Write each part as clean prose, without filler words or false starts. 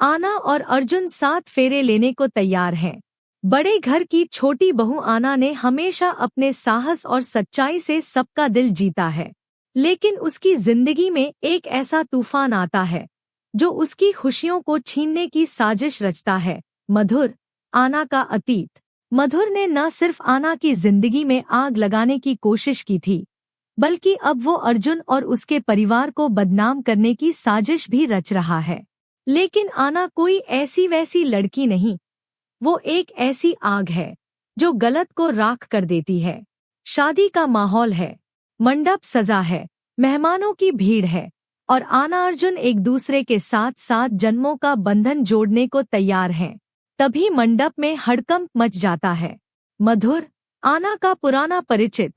आना और अर्जुन 7 फेरे लेने को तैयार हैं। बड़े घर की छोटी बहू आना ने हमेशा अपने साहस और सच्चाई से सबका दिल जीता है, लेकिन उसकी जिंदगी में एक ऐसा तूफान आता है जो उसकी खुशियों को छीनने की साजिश रचता है। मधुर, आना का अतीत। मधुर ने न सिर्फ आना की जिंदगी में आग लगाने की कोशिश की थी, बल्कि अब वो अर्जुन और उसके परिवार को बदनाम करने की साजिश भी रच रहा है। लेकिन आना कोई ऐसी वैसी लड़की नहीं, वो एक ऐसी आग है जो गलत को राख कर देती है। शादी का माहौल है, मंडप सजा है, मेहमानों की भीड़ है और आना अर्जुन एक दूसरे के साथ 7 जन्मों का बंधन जोड़ने को तैयार हैं। तभी मंडप में हड़कंप मच जाता है। मधुर, आना का पुराना परिचित,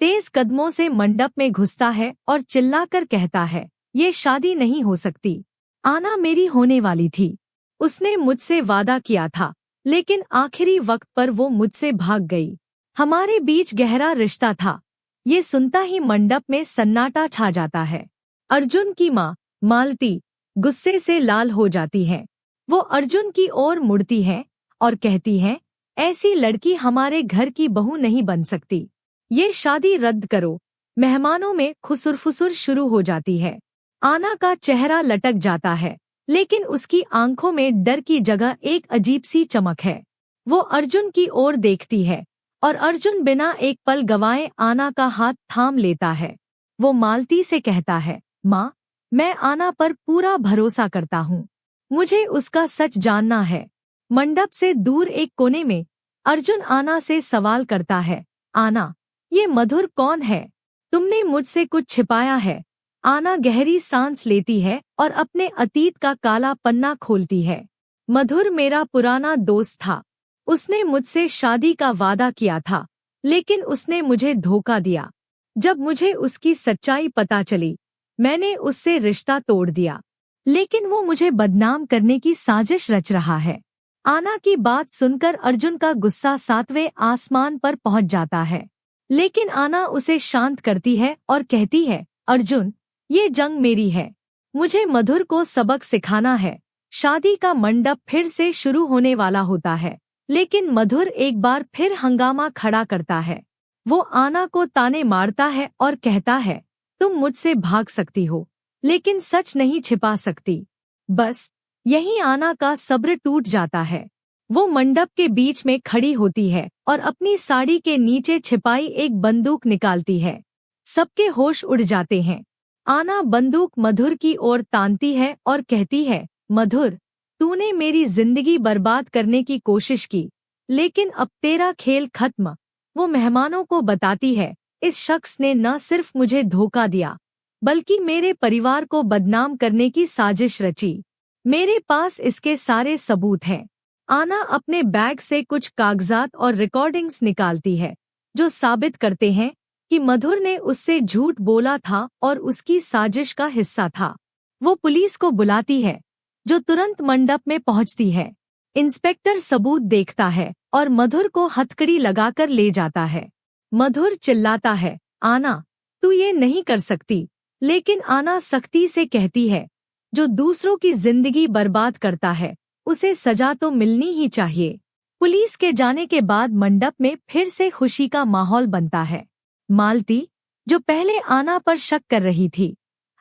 तेज कदमों से मंडप में घुसता है और चिल्लाकर कहता है, ये शादी नहीं हो सकती। आना मेरी होने वाली थी। उसने मुझसे वादा किया था, लेकिन आखिरी वक्त पर वो मुझसे भाग गई। हमारे बीच गहरा रिश्ता था। ये सुनता ही मंडप में सन्नाटा छा जाता है। अर्जुन की माँ, मालती, गुस्से से लाल हो जाती है। वो अर्जुन की ओर मुड़ती है और कहती है, ऐसी लड़की हमारे घर की बहू नहीं बन सकती। ये शादी रद्द करो। मेहमानों में खुसुर-फुसुर शुरू हो जाती है। आना का चेहरा लटक जाता है, लेकिन उसकी आंखों में डर की जगह एक अजीब सी चमक है। वो अर्जुन की ओर देखती है और अर्जुन बिना एक पल गवाए आना का हाथ थाम लेता है। वो मालती से कहता है, माँ, मैं आना पर पूरा भरोसा करता हूँ। मुझे उसका सच जानना है। मंडप से दूर एक कोने में अर्जुन आना से सवाल करता है, आना, ये मधुर कौन है? तुमने मुझसे कुछ छिपाया है। आना गहरी सांस लेती है और अपने अतीत का काला पन्ना खोलती है। मधुर मेरा पुराना दोस्त था। उसने मुझसे शादी का वादा किया था, लेकिन उसने मुझे धोखा दिया। जब मुझे उसकी सच्चाई पता चली, मैंने उससे रिश्ता तोड़ दिया। लेकिन वो मुझे बदनाम करने की साजिश रच रहा है। आना की बात सुनकर अर्जुन का गुस्सा 7वें आसमान पर पहुंच जाता है, लेकिन आना उसे शांत करती है और कहती है, अर्जुन, ये जंग मेरी है। मुझे मधुर को सबक सिखाना है। शादी का मंडप फिर से शुरू होने वाला होता है, लेकिन मधुर एक बार फिर हंगामा खड़ा करता है। वो आना को ताने मारता है और कहता है, तुम मुझसे भाग सकती हो, लेकिन सच नहीं छिपा सकती। बस यही आना का सब्र टूट जाता है। वो मंडप के बीच में खड़ी होती है और अपनी साड़ी के नीचे छिपाई एक बंदूक निकालती है। सबके होश उड़ जाते हैं। आना बंदूक मधुर की ओर तानती है और कहती है, मधुर, तूने मेरी जिंदगी बर्बाद करने की कोशिश की, लेकिन अब तेरा खेल खत्म। वो मेहमानों को बताती है, इस शख्स ने न सिर्फ मुझे धोखा दिया, बल्कि मेरे परिवार को बदनाम करने की साजिश रची। मेरे पास इसके सारे सबूत हैं। आना अपने बैग से कुछ कागजात और रिकॉर्डिंग्स निकालती है, जो साबित करते हैं कि मधुर ने उससे झूठ बोला था और उसकी साजिश का हिस्सा था। वो पुलिस को बुलाती है, जो तुरंत मंडप में पहुंचती है। इंस्पेक्टर सबूत देखता है और मधुर को हथकड़ी लगाकर ले जाता है। मधुर चिल्लाता है, आना, तू ये नहीं कर सकती। लेकिन आना सख्ती से कहती है, जो दूसरों की जिंदगी बर्बाद करता है, उसे सजा तो मिलनी ही चाहिए। पुलिस के जाने के बाद मंडप में फिर से खुशी का माहौल बनता है। मालती, जो पहले आना पर शक कर रही थी,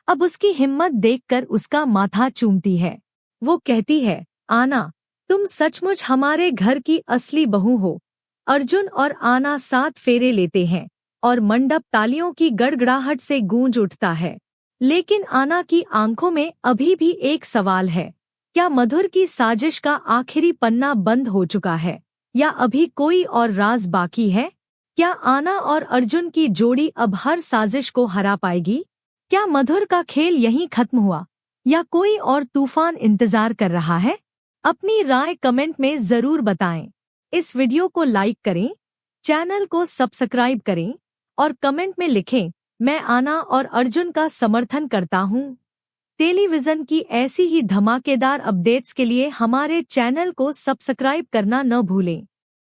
अब उसकी हिम्मत देखकर उसका माथा चूमती है। वो कहती है, आना, तुम सचमुच हमारे घर की असली बहू हो। अर्जुन और आना 7 फेरे लेते हैं और मंडप तालियों की गड़गड़ाहट से गूंज उठता है। लेकिन आना की आंखों में अभी भी एक सवाल है, क्या मधुर की साजिश का आखिरी पन्ना बंद हो चुका है, या अभी कोई और राज बाकी है? क्या आना और अर्जुन की जोड़ी अब हर साजिश को हरा पाएगी? क्या मधुर का खेल यहीं खत्म हुआ, या कोई और तूफान इंतजार कर रहा है? अपनी राय कमेंट में जरूर बताएं। इस वीडियो को लाइक करें, चैनल को सब्सक्राइब करें और कमेंट में लिखें, मैं आना और अर्जुन का समर्थन करता हूँ। टेलीविजन की ऐसी ही धमाकेदार अपडेट्स के लिए हमारे चैनल को सब्सक्राइब करना न भूलें।